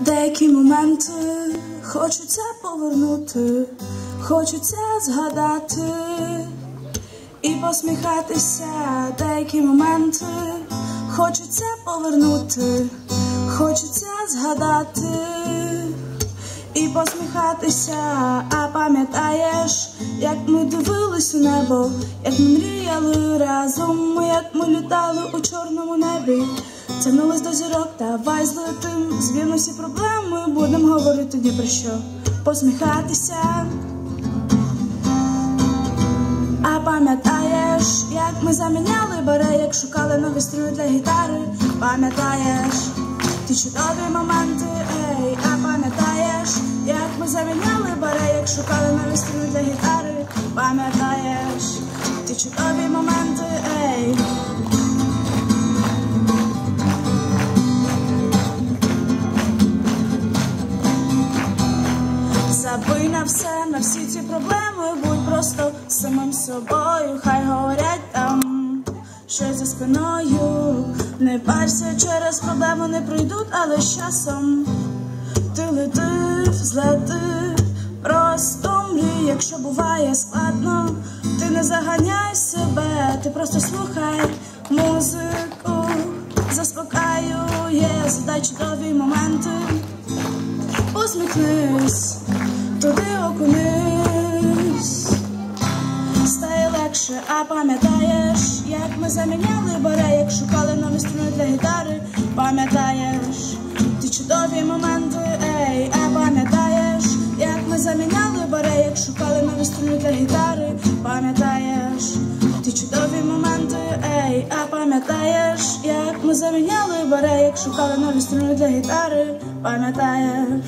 Деякі моменти хочеться повернути, хочеться згадати і посміхатися. Деякі моменти хочеться повернути, хочеться згадати і посміхатися. А пам'ятаєш, як ми дивились у небо, як ми мріяли разом, як ми літали у чорному небі, тянулись до зірок, давай злетим, звільно всі проблеми, будем говорити ні про що, посміхатися. А пам'ятаєш, як ми заміняли баре, як шукали нові струни для гітари, пам'ятаєш ті чудові моменти, ей, а пам'ятаєш, як ми заміняли баре, як шукали нові струни для гітари, пам'ятаєш ті чудові моменти, ей. Забий на все, на всі ці проблеми, будь просто самим собою, хай говорять там щось за спиною. Не парся, через проблеми не пройдуть, але з часом ти летиш, злетиш, просто мрій. Якщо буває складно, ти не заганяй себе, ти просто слухай музику, заспокаює, задай чудові моменти, посміхнись, туди окунись, стає легше. А пам'ятаєш, як ми заміняли баре, як шукали нові струни для гітари, пам'ятаєш ті чудові моменти, ей, а пам'ятаєш, як ми заміняли баре, як шукали нові струни для гітари, пам'ятаєш ті чудові моменти, ей, а пам'ятаєш, як ми заміняли баре, як шукали нові струни для гітари, пам'ятаєш.